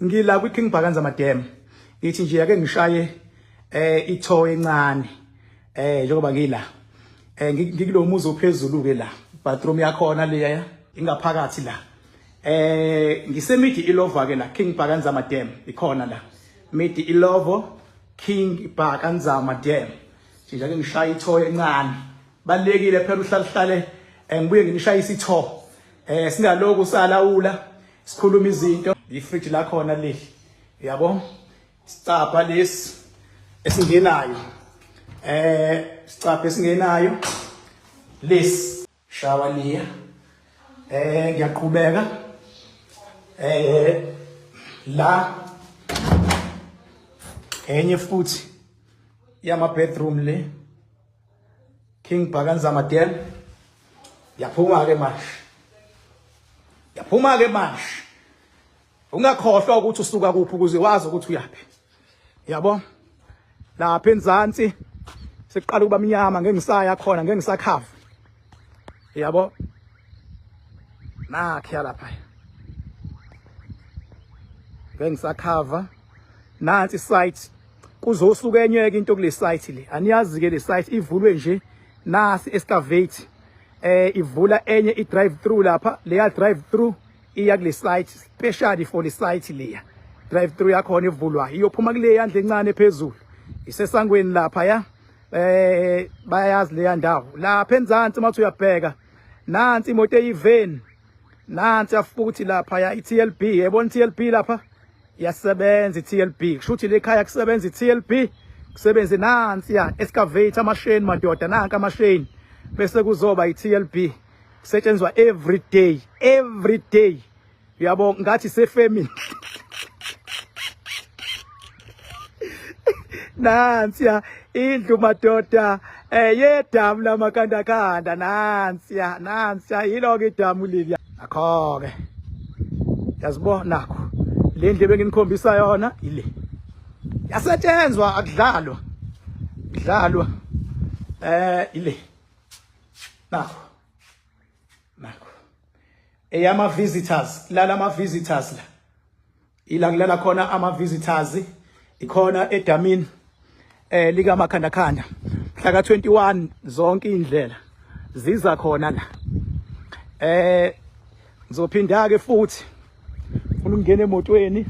ngila kwi King Bhakanzama Dam. Ngithi nje ake ngishaye itho encane. Njengoba ngila. Ngikulo muzi ophezulu ke la. Bathroom yakhona leya ingaphakathi la. Ngisemidi Ilova ke la King Bhakanzama Dam ikhona la. Midi Ilovo King Bhakanzama Dam. Nje ake ngishaye itho encane. Balekile phela uhlale ngibuye ngishaye isitho. Singaloku usalawula sikhuluma izinto ifridge la khona le yabo sicapha lesi esingenayo sicapha esingenayo lesi shawaliya ngiyaqhubeka la enye futhi yama bedroom le King Bhakanzama Dam yaphuma ke manje ungakhohlwa ukuthi usuka kuphi ukuze wazi ukuthi uyapi yabo lapha enzansi seqala ukuba mnyama ngengisaya khona ngengisakhava yabo nakhe lapha ngengisakhava nansi site kuzosuka enyeke into kule site le aniyazi ke le site ivulwe nje nasi excavate ivula enye I drive through lapha leya drive through iya kule site specially for the site leya drive through yakhona ivulwa iyophuma kule yandle encane phezulu isesangweni lapha ya bayazi leya ndawo lapha enzansi mathi uyabheka nansi imoto eyivan nansi afuthi lapha ya iTLB yebona iTLB lapha yasebenza iTLB kushuthi lekhaya kusebenza iTLB kusebenze nansi ya excavate amasheni madoda nanka amasheni bese kuzoba iTLB kusetshenzwa every day yabo ngathi sefamily nansi ya indlu madoda yedamu lamakandakanda nansi ya yilo ke idamu leli akho ke yazibona nakho le ndle benginikhombisa yona ile yasetshenzwa akudlalwa ile nakho eyama visitors lala visitors la ila kulala khona ama visitors ikhona edamini lika makhandakhanda mhla ka 21 zonke indlela ziza khona la ngizophinda ke futhi ufuna ukungena emotweni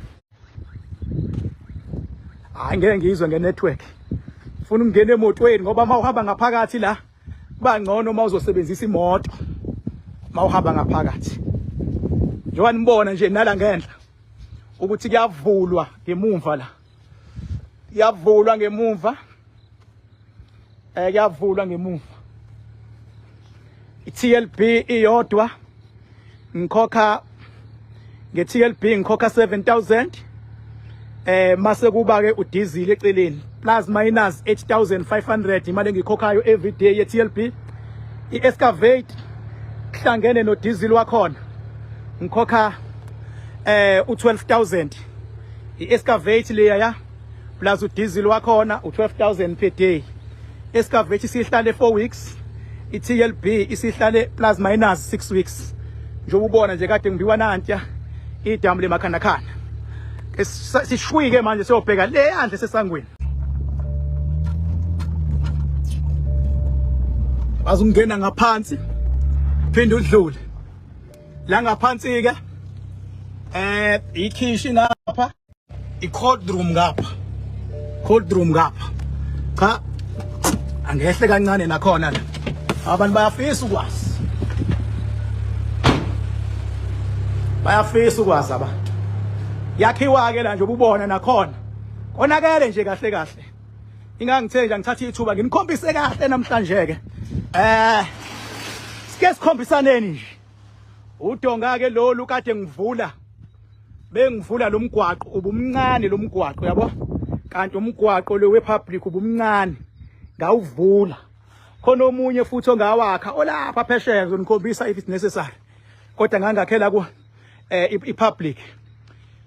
hayi ngeke ngizwe ngenetwork ufuna ukungena emotweni ngoba mawuhamba ngaphakathi la kuba ngcono mawuzosebenzisa imoto mawuhamba ngaphakathi njengoba nibona nje nala ngendla ukuthi kuyavulwa ngemuva la kuyavulwa ngemuva iTLB iyodwa ngikhokha ngeTLB ngikhokha 7,000 mase kuba ke udiesel eceleni plus minus 8,500 imali engikhokhayo every day yeTLB iexcavate kuhlangene no diesel wakhona ngikhokha u12,000 iexcavate leya ya plus udiesel wakhona u12,000 per day excavate isihlale 4 weeks iTLB isihlale plus minus 6 weeks njengoba ubona nje kade ngibiwa nantiya idamu lemakhandakhanda sishwike manje siyobheka le yandle sesangweni azungena ngaphansi phinde udlule la ngaphansi ke ikhishi ngapha icold room ngapha cha angehle kancane nakhona la abantu bayafisa ukwazi abantu yakhiwa ke la nje ububona nakhona konakele nje kahle ingangithenja ngithatha ithuba nginikhombise kahle namhlanje ke sike sikhombisaneni nje udonga ke lo kade bengivula lo mgwaqo ubumncane lo mgwaqo yabo kanti umgwaqo lo wepublic ubumncane ngawuvula khona omunye futhi ongawakha olapha phesheya ngizonikhombisa if it's necessary kodwa ngangakhela ku ipublic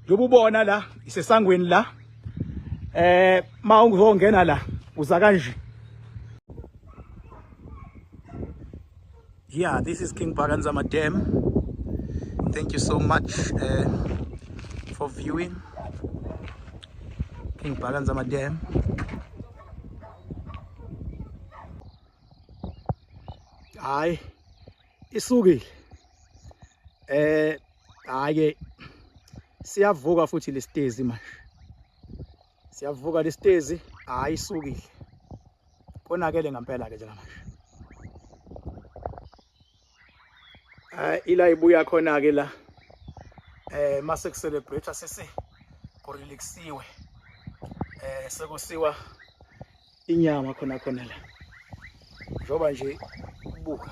njengoba ubona la isesangweni la mawungizongena la uza kanje. Yeah, this is King Bhakanzama Dam. Thank you so much for viewing. King Phakanzama Dam. Hayi isukile. Hayi siyavuka futhi lesitezi manje. Siyavuka lesitezi, hayi isukile. Konakele ngempela ke njengamanje. Ila ibuya khona ke la. Mase ku celebrate sese kurelaxiwe. Sekusiwa inyama khona la. Njoba nje buka.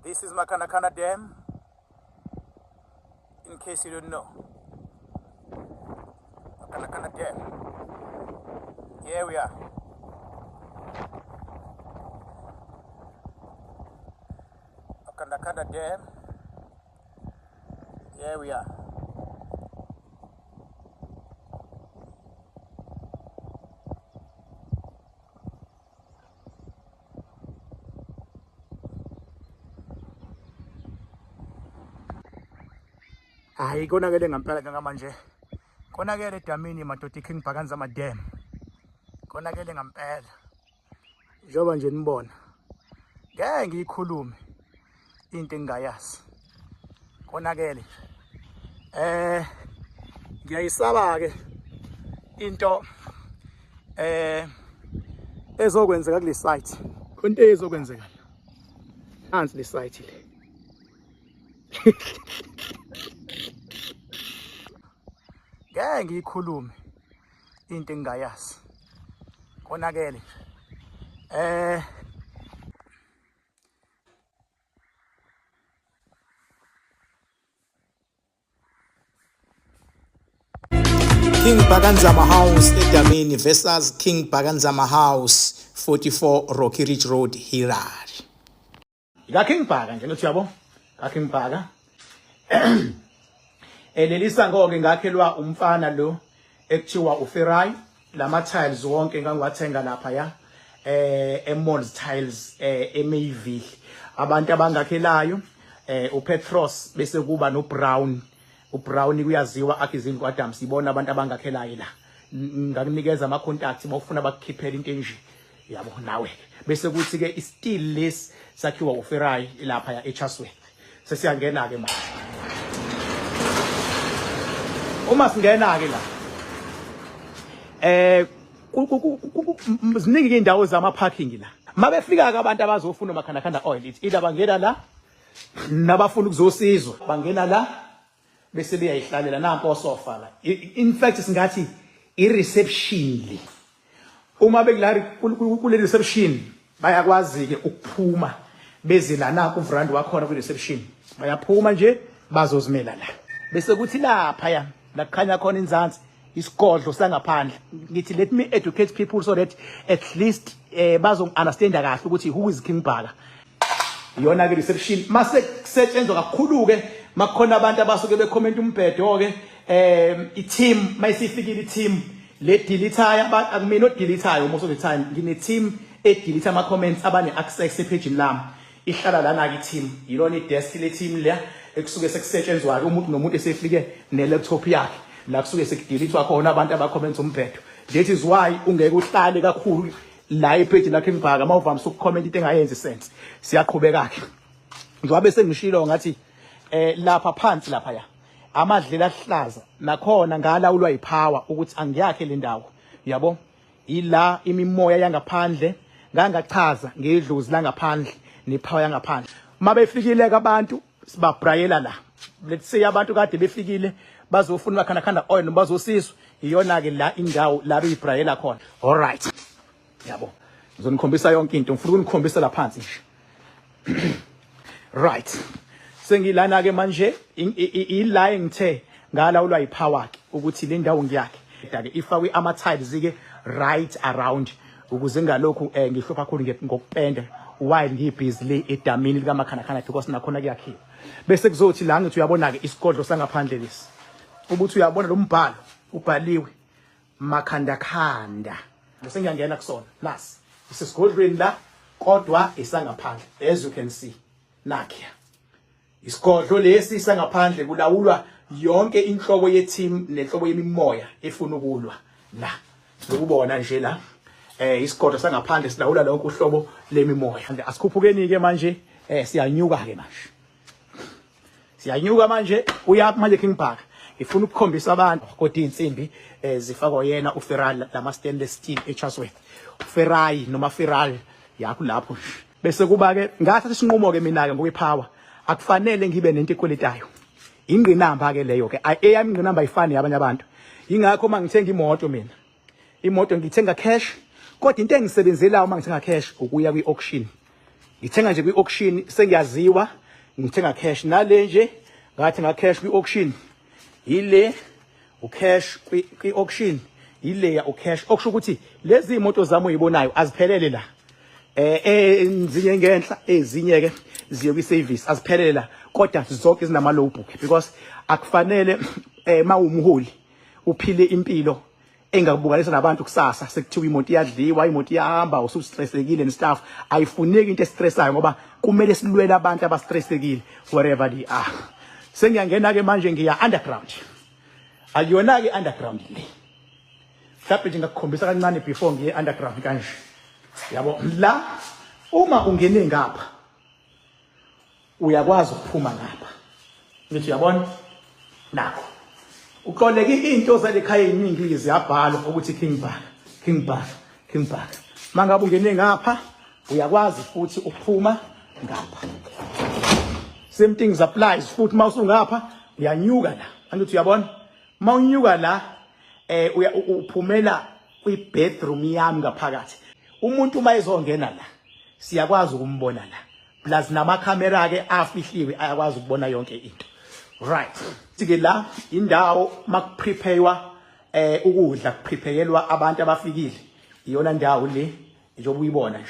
This is Makanakana Dam. In case you don't know. Makanakana Dam. Here we are. Makanakana Dam. Here we are. Hayi konakele ngempela njengamanje. Konakele edamini madoda King Phakanzama Dam. Konakele ngempela. Njoba nje nibona. Ngeke ngiyikhulume into engayazi. Konakele. Ngiyayisaba ke into ezokwenzeka kule site. Konke ezokwenzeka. Nansi le site le. Ngeke ngiyikhulume into engayazi. Konakele. King Phakanzama House eDamini versus King Phakanzama House 44 Rocky Ridge Road Harare. Ika King Phaka nje lothi yabo. Ka King Phaka. Lelisa ngoke ngakhelwa umfana lo ekuthiwa uFerai. Lama tiles wonke ngangiwathenga lapha ya. Emalls tiles eMayville. Abantu abangakhelayo uPetros bese kuba noBrown. uBrown kuyaziwa akizini kwaDam sibona abantu abangakhelayo la. Ngakunikeza ama contacts bawufuna bakukhiphela into enje. Yabo nawe. Bese kuthi ke isteel less sakhiwa uFerai lapha ya eChaswell. Sesiyangena ke manje. Uma singena ke la. Ziningi indawo zama parking la. Mabefika ke abantu abazofuna uMakhanakanda oil it's either bangena la nabafuna ukuzosizwa bangena la bese beyayihlalela nampo sofa la. In fact singathi i-reception le. Uma bekula kule reception bayakwazi ke ukuphuma bezila na ku vrand wakhona ku reception. Bayaphuma nje bazozimela la. Bese kuthi lapha ya la kukhanya khona inzansi isigodlo sangaphandle. Ngithi let me educate people so that at least bazo understand kahle ukuthi who is King Phaka. Iyona ke reception mase kusetshenzwa kakhulu ke makhona abantu abasuke becomment umbhedo ke i-team mayisifikile i-team le deletayo abantu akumina odeletayo most of the time ngine team edelete ama comments abane access page lami ihlala lana ke team yilona i-desk le team le ekusuke sekusetshenzwa ke umuntu nomuntu esefike ne-laptop yakhe la kusuke sekudelete khona abantu abacomments umbhedo. That is why ungeke uhlale kakhulu la ipage la King Phaka mawuvamise ukucomment into engayenzi sense siyaqhubeka ke njengoba sengishilo ngathi lapha phansi lapha ya amadlela ahlaza nakhona ngalawulwa ipower ukuthi angiyakhe le ndawo yabo ila imimoya yangaphandle ngangachaza ngedlozi la ngaphandle nepower yangaphandle mabefikile ke abantu sibabrayela la let's say abantu kade befikile bazofuna uMakhanakanda oil bazosizwa iyona ke la indawo la beyibrayela khona. All right yabo ngizonikhombisa yonke into ngifuna ukunikhombisa la phansi nje. Right sengilana ke manje ila engithe ngalawulwa ipower ke ukuthi le ndawo ngiyakhe ke ifakwe ama tiles ke right around ukuze ngalokhu ngihlupha kakhulu ngokupenda while ngibusy le edamini lika Makhanakanda because nakhona kuyakhiwa bese kuzothi la ngithi uyabona ke isigodlo sangaphandle lesi ubuthi uyabona lo mbhalo ubhaliwe Makhanakanda bese ngiyangena kusona plus isigodlweni la kodwa isangaphandle as you can see nakhe Isigodlo lesi sangaphandle kulawulwa yonke inhlobo ye-team nenhlobo yemimoya efuna ukulwa la. Lokubona nje la isigodlo sangaphandle silawula lonke uhlobo lemimoya. Asikhuphukeni ke manje siyanyuka ke manje. Siyanyuka manje uya manje King Park. Ngifuna ukukhombisa abantu kodwa insimbi zifakwa yena uFerrari lama stainless steel eChatsworth. uFerrari noma Ferrari yakho lapho. Bese kuba ke ngathatha isinqumo ke mina ke ngokwepower. Akufanele ngibe nento ekweletayo. Ingqinamba ke leyo ke. Eyami ingqinamba ayifani yabanye abantu. Ingakho mangithenga imoto mina. Imoto ngithenga cash. Kodwa into engisebenzelayo mangithenga cash ukuya kwi-auction. Ngithenga nje kwi-auction sengiyaziwa ngithenga cash nale nje ngathenga cash kwi-auction. Ile ucash kwi-auction ile ya ucash okusho ukuthi lezi imoto zami oyibonayo aziphelele la. Ezinye ngenhla ezinye ke ziye kwi-service aziphelele la kodwa zonke izinama low book because akufanele mawumholi uphile impilo engakubukalisa nabantu kusasa sekuthiwa imoto iyadliwa imoto iyahamba usustressekile and stuff ayifuneki into estressayo ngoba kumele silwele abantu abastressekile wherever they are. Sengiyangena ke manje ngiya underground. Ayona ke underground le. Mhlawumbe nje ngakukhombisa kancane before ngiye underground kanje. Yabo la uma ungene ngapha uyakwazi ukuphuma ngapha. Ngithi uyabona nakho. Uqoleke into zale ekhaya eziningi ziyabhalwa ukuthi King Park, King Park, King Park. Mangabe ungene ngapha uyakwazi futhi ukuphuma ngapha. Same things applies futhi mawusungapha uyanyuka la. Angithi uyabona? Mawunyuka la uphumela kwi-bedroom yami ngaphakathi. Umuntu mayezongena la siyakwazi ukumbona la. Plus namakhamera ke afihliwe ayakwazi ukubona yonke into. Right. Sike la indawo makupreparewa ukudla kupreparelwa abantu abafikile. Iyona ndawo le njengoba uyibona nje.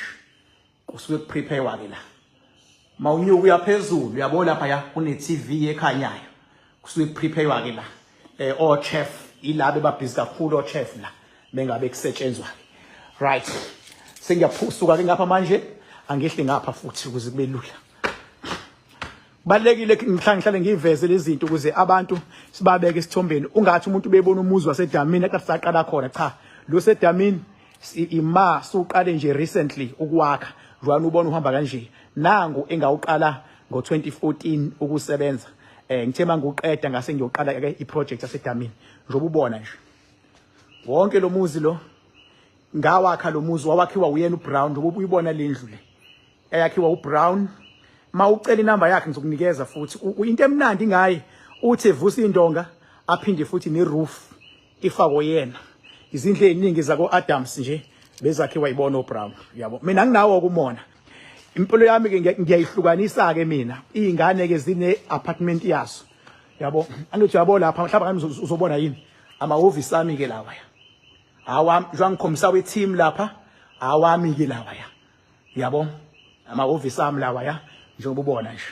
Kusuke kupreparewa ke la. Mawunyuka uyaphezulu uyabona lapha ya kune TV ekhanyayo. Kusuke kupreparewa ke la. O chef ilabe babhizi kakhulu o chef la bengabe kusetshenzwa. Right. Sengiyaphusuka ke ngapha manje angihle ngapha futhi ukuze kube lula. Balekile ngihlale ngiveze lezi zinto ukuze abantu sibabeke isithombeni ungathi umuntu bebona umuzi waseDamini akasaqala khona cha lo seDamini ima suqale nje recently ukuwakha jwana ubona uhamba kanje nangu engawuqala ngo2014 ukusebenza ngithe mangiqeda ngase ngiyoqala ke iproject yaseDamini njoba ubona nje wonke lo muzi lo ngawakha lo muzi wawakhiwa uyena uBrown njoba uyibona lendlu le eyakhiwa uBrown. Mawucela inamba yakhe ngizokunikeza futhi into emnandi ngaye uthi evusa indonga aphinde futhi neroof ifako yena izindle eziningi zako Adams nje bezakhiwa ibona uBrown yabo mina nginawo ukumona impilo yami ke ngiyayihlukanisa ke mina izingane ke zine apartment yazo yabo angithi yabo lapha mhlawumbe uzobona yini amahhovisi ami ke lawa awami njengikhombisa we-team lapha awami ke lawa yabo amahhovisi ami lawa njengoba ubona nje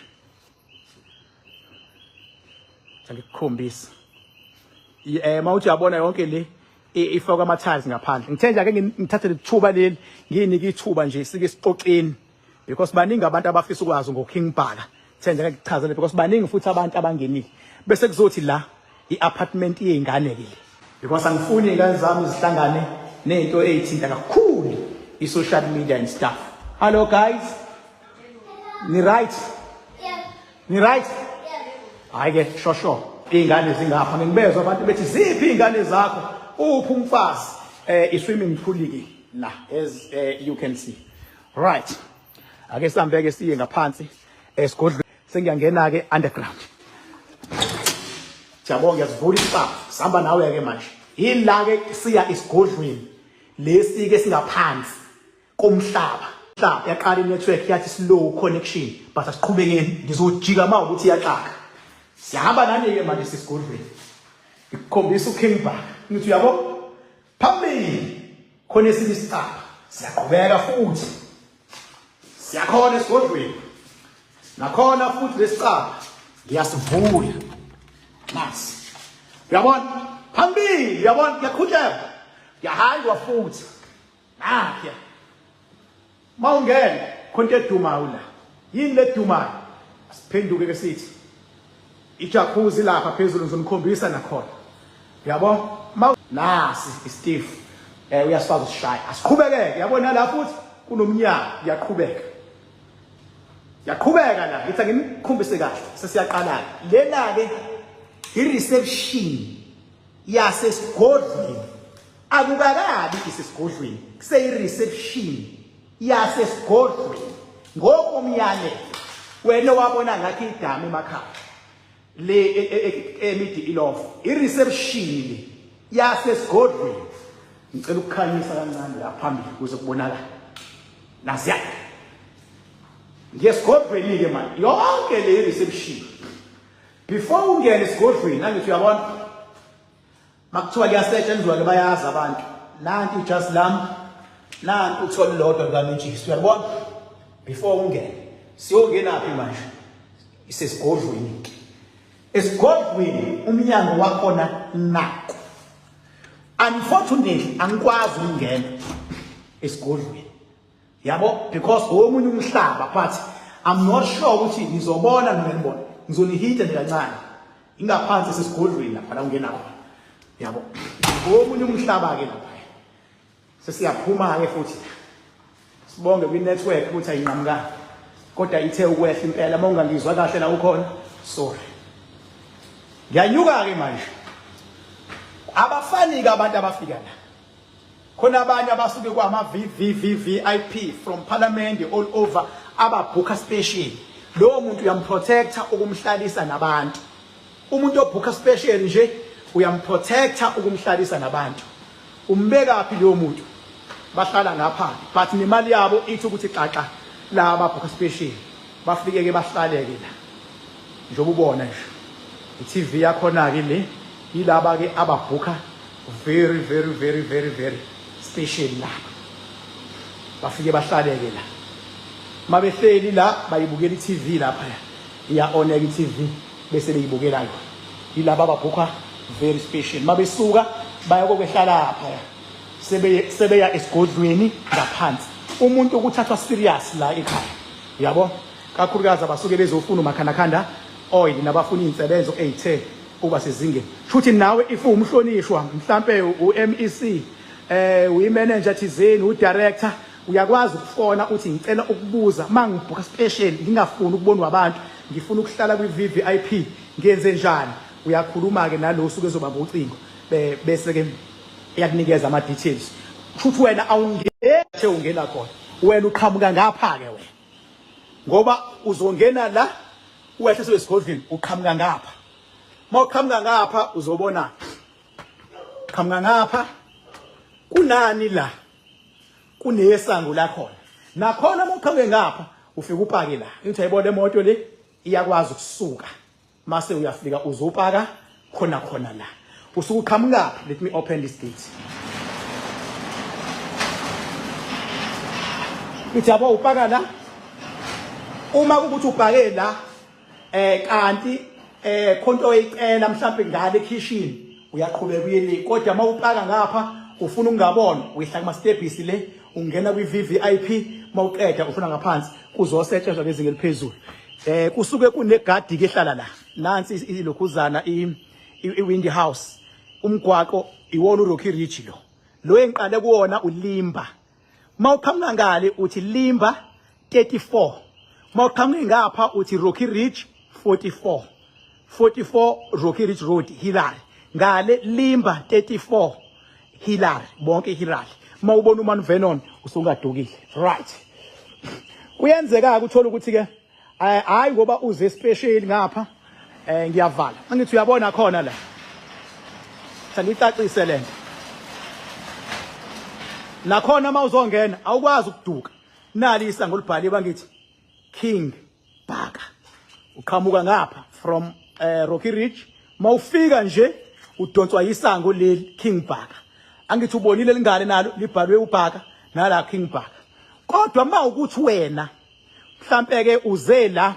ngikukhombisa mawuthi uyabona yonke le ifaka ama-tiles ngaphandle ngithenja ake ngithathe lithuba leli nginike ithuba nje sike sixoxeni because baningi abantu abafisa ukwazi ngoKing Park thenja ake ngichazele because baningi futhi abantu abangenile bese kuzothi la i-apartment yezingane ke because angifuni izingane zami zihlangane nezinto ezithinta kakhulu i-social media and stuff. Hello guys. Ni right? Yeah. Ni right? Yeah. Hayi ke shosho izingane zingapha ngibezwe abantu bethi ziphi izingane zakho uphi umfazi i-swimming pool ke la as you can see. Right. Ake sihambe ke siye ngaphansi esigodlweni sengiyangena ke underground. Jabonke yasivula isipha sihamba nawe ke manje. Yila ke siya esigodlweni lesi ke singaphansi komhlaba. Yaqala inetwork yathi slow connection but asiqhubekeni ngizojika ma ukuthi iyaxaka sihamba nani ke manje sisigodlweni ikukhombisa uKing Park ngithi uyabo phambili khona esilistapa siyaqhubeka futhi siyakhona esigodlweni nakhona futhi lesicapa ngiyasivula nasi uyabona phambili uyabona ngiyaqhubeka ngiyahamba futhi nakhe Maungene konke edumayo la yini le edumayo Asiphenduke ke sithi ijacuzzi lapha phezulu ngizonikhombisa nakhona. Yabo? Nasi iSteve. Uyasifaka usishaya. Asiqhubeke yabona la futhi kunomnyango uyaqhubeka. Yaqhubeka la ngithi ngimkhombise kahle sesiyaqala. Lena ke i-reception yasesigodlweni. Akukakabi isesigodlweni. Kuseyi-reception yasesigodlweni. Ngokomyalelo wena wabona ngathi idama emakhaya. Le emidi ilofu i-reception le yasesigodlweni. Ngicela ukukhanyisa kancane la phambili ukuze kubonakala. Nasiya. Ngiyesigodlweni ke manje. Yonke le reception. Before ungene esigodlweni nangithi uyabona makuthiwa kuyasetshenzwa ke bayazi abantu. Nanti just lam. Nanti uthola lodwa kaMenchisi. Uyabona? Before ungene siyongena phi manje? Isesigodlweni. Esigodlweni umnyango wakhona nako. Unfortunately angikwazi ukungena esigodlweni. Yabo because omunye umhlaba but I'm not sure ukuthi ngizobona noma ngibona. Ngizonihita nje kancane. Ingaphansi sesigodlweni lapha la ungena khona. Yabo. Omunye umhlaba ke lapha. Sesiyaphuma ke futhi. Sibonge kwi network ukuthi ayinqamukanga. Kodwa ithe ukwehla impela mawungangizwa kahle la ukhona. Sorry. Ngiyanyuka ke manje. Abafani ke abantu abafika la. Khona abanye abasuke kwama VIP from parliament all over ababhuka special. Lo muntu uyamprotecta ukumhlalisa nabantu. Umuntu obhuka special nje uyamprotecta ukumhlalisa nabantu. Umbeka phi lo muntu? Bahlala ngapha but nemali yabo ithi ukuthi xaxa la ababhuka special. Bafike ke bahlaleke la. Njoba ubona nje. iTV yakhona ke le yilaba ke ababhuka very special la. Bafike bahlaleke la. Mabehleli la bayibukela iTV lapha. Iya oneka iTV bese beyibukela yo. Yilaba ababhuka very special. Mabesuka baya kokwehlala lapha. Sebeya esigodlweni ngaphansi. Umuntu ukuthathwa serious la ekhaya. Yabo? Kakhulukazi abasuke bezofuna umakhanda oil nabafuna insebenzo e10 kuba sezingeni. Futhi nawe if umhlonishwa mhlambe uMEC uyimanager thizeni udirector uyakwazi ukufona uthi ngicela ukubuza mangibhuka special ngingafuni ukubonwa abantu ngifuna ukuhlala kwi-VIP ngenze njani uyakhuluma ke nalo suke ezobamba ucingo bese ke iyakunikeza ama details. Futhi wena awungeke ungena khona wena uqhamuka ngapha ke wena ngoba uzongena la uwehle sesigodlweni uqhamuka ngapha. Mawuqhamuka ngapha uzobona qhamuka ngapha kunani la kunesango la khona nakhona mawuqhamuke ngapha ufika upake la uthi ayibona imoto le iyakwazi ukusuka mase uyafika uzopaka khona la usuke uqhamuka. Let me open this gate. Uthi yabo upaka la uma ukuthi upake la kanti khonto oyicela mhlawumbe ngale kitchen uyaqhubeka uyele kodwa mawupaka ngapha ufuna ukungabona uyihla kuma steps le ungena kwi-VIP mawuqeda ufuna ngaphansi kuzosetshenzwa bezinga eliphezulu. Kusuke kunegadi ke ehlala la nansi ilokhuzana iWindy House umgwaqo iwona uRocky Ridge lo engiqale kuona uLimba. Mawuqhamuka ngale uthi Limba 34. Mawuqhamuka ngapha uthi Rocky Ridge 44 Rocky Ridge Road Hillary ngale Limba 34 Hillary bonke Hillary. Mawubona uMan Vernon usungadukile right. Kuyenzeka ukuthola ukuthi ke hayi ngoba uze special ngapha ngiyavala angithi uyabona khona la sangicacise lento nakhona mawuzongena awukwazi ukuduka nali isango libhaliwe bangithi King Baka uqhamuka ngapha from Rocky Ridge mawufika nje udonswa isango leli King Baka angithi ubonile lingane nalo libhalwe uBhaka nala King Baka. Kodwa mawukuthi wena mhlambe ke uze la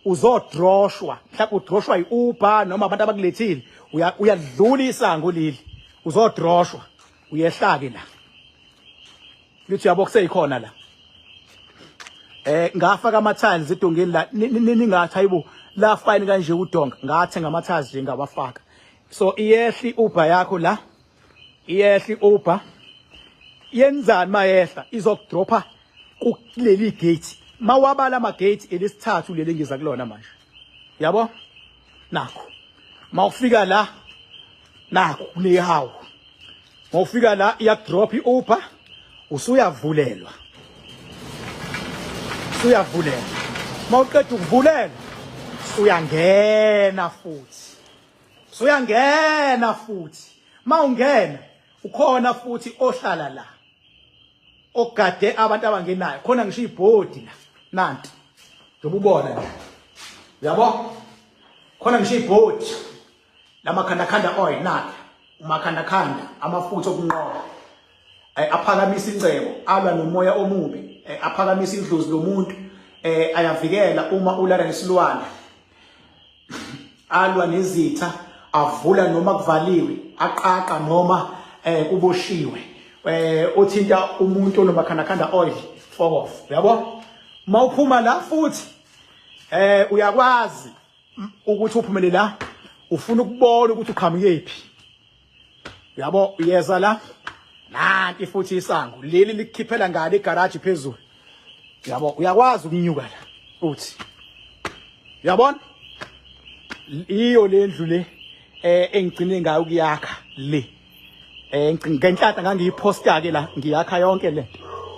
uzodroshwa mhlawumbe udroshwa iUber noma abantu abakulethile uyadlula isango leli uzodroshwa uyehlake la ngithi yabo kuseyikhona la ngafaka ama-tiles edongeni la ningathi hayibo la fine kanje udonga ngathenga ama-tiles nje ngawafaka. So iyehla Uber yakho la, iyehla Uber yenzani mayehla izokudropha kuleli gate. Mawabala ama gate elesithathu leli ngiza kulona manje. Yabo? Nakho. Mawufika la nakho kunehawu. Mawufika la iyadrop iUber usuyavulelwa. Uyavulelwa. Mawuqeda ukuvulelwa uyangena futhi. Uyangena futhi. Mawungena ukhona futhi ohlala la. Ogade abantu abangenayo. Khona ngisho ibhodi la. Nanti. Ngibubona la. Yabo? Khona ngisho ibhodi. Lamakhanda oil nakhe. Umakhanda amafutha okunqoba. Aphakamisa incebo, alwa nomoya omubi, aphakamisa indlozi lomuntu, ayavikela uma ulala nesilwane. Alwa nezitha, avula noma kuvaliwe, aqaqa noma kuboshiwe. Othinta umuntu onomakhanda oil for off. Yabo? Mawuphuma la futhi uyakwazi ukuthi uphumele la, ufuna ukubona ukuthi uqhamuke kuphi. Yabo? Uyeza la. Nanti futhi isango leli likhiphela ngale egarage phezulu. Yabo? Uyakwazi ukunyuka la uthi. Yabona? Iyo lendlu le engigcine ngayo ukuyakha le. Ngenhlahla ngangiyiposta ke la ngiyakha yonke le.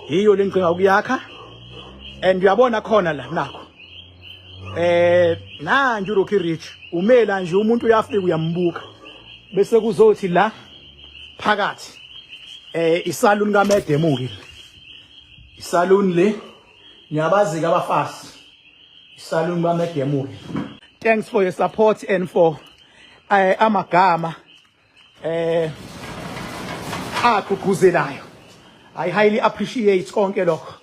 Iyo lengcinga ukuyakha. And uyabona khona la nakho. Nanju Rocky Ridge umela nje umuntu uyafika uyambuka. Bese kuzothi la phakathi isaluni kaMedemuli. Isaluni le ngiyabazi ke abafazi. Isaluni kaMedemuli. Thanks for your support and for amagama aguguzelayo. I highly appreciate konke lokho.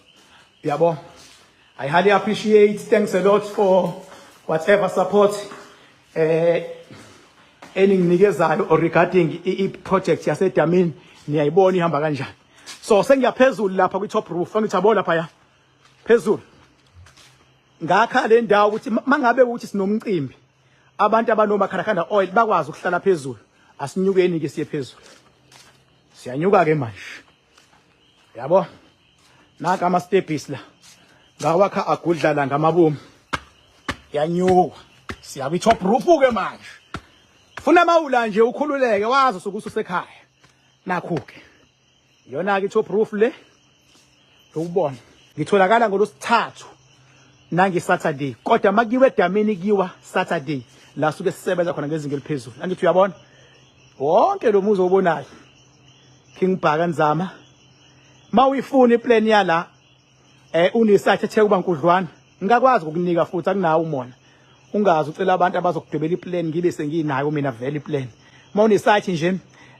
Yabo? I highly appreciate. Thanks a lot for whatever support eninginikezayo regarding i-project yaseDamini. Niyayibona ihamba kanjani. So sengiyaphezulu lapha kwi-top roof. Angithi yabo lapha ya. Phezulu. Ngakha le ndawo ukuthi mangabe ukuthi sinomcimbi abantu abanomakhanda oil bakwazi ukuhlala phezulu. Asinyukeni ke siye phezulu. Siyanyuka ke manje. Yabo? Naka ama stepis la. Ngawakha agudlala ngamabomu. Yanyuka. Siya kwi-top roof ke manje. Funa mawula nje ukhululeke wazi sokuthi usekhaya. Nakho ke. Yona ke top roof le. Ukubona. Ngitholakala ngolosithathu nangi Saturday. Kodwa makiwe eDamini kiwa Saturday. La suke sisebenza khona ngezinga eliphezulu. Angithi uyabona? Wonke lo muzi obonayo. King Bhaka Nzama. Mawuyifuna iplan yala unesathe ethe kuba nkudlwana. Ngakwazi ukukunika futhi akunawo umona. Ungazi ucela abantu abazokudwebela iplan ngibe senginayo mina vele iplan. Mawunesathi nje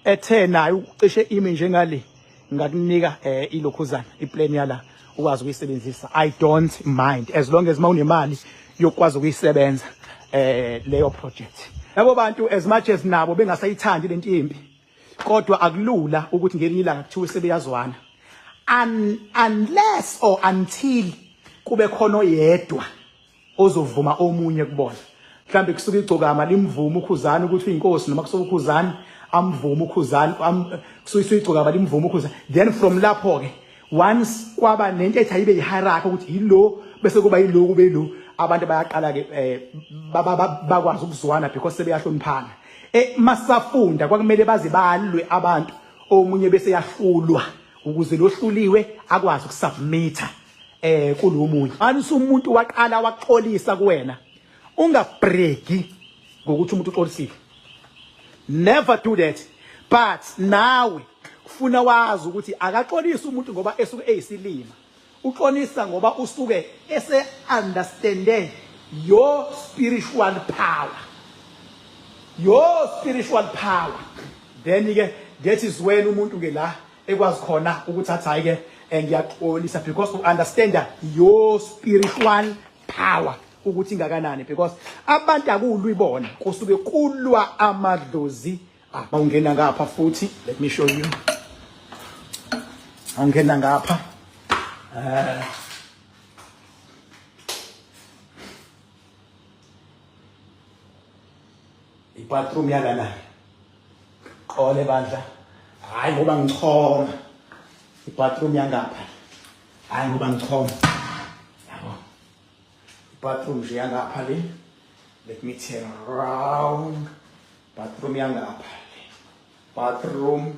ethe nayo ucishe imi njengale ngakunika ilokhuzana iplan yala ukwazi ukuyisebenzisa. I don't mind as long as mawunemali yokwazi ukuyisebenza leyo project. Labo bantu as much as nabo bengasayithandi lento imbi kodwa akulula ukuthi ngelinye ilanga kuthiwe sebeyazwana unless or until kube khona oyedwa ozovuma omunye kubona. Mhlambe kusuka igcokama limvuma ukhuzana ukuthi uyinkosi noma kusuka ukhuzana amvuma ukhuzana kusuka igcokama limvuma ukhuzana. Then from lapho ke once kwaba nento ethi ayibe yihierarchy ukuthi yilo bese kuba yilo kube lo abantu bayaqala ke bakwazi ukuzwana because sebeyahloniphana. Masafunda kwakumele baze balwe abantu omunye bese yahlulwa ukuze lohluliwe akwazi ukusubmita kulomunye. Anise umuntu waqala waxolisa kuwena ungabreki ngokuthi umuntu uxolisile. Never do that. But nawe ufuna wazi ukuthi akaxolisa umuntu ngoba esuke eyisilima. Uxolisa ngoba usuke ese understande your spiritual power. Your spiritual power. Then ke that is when umuntu ke la ekwazi khona ukuthi athi hayi ke ngiyaxolisa because you understand your spiritual power ukuthi ingakanani because abantu akulwa ibona kusuke kulwa amadlozi. Bawungena ngapha futhi let me show you. Awungena ngapha ibathroom yalana qole bandla hayi ngoba ngichoma ibathroom yangapha hayi ngoba ngichoma yabo ibathroom nje yangapha le let me turn around bathroom yangapha bathroom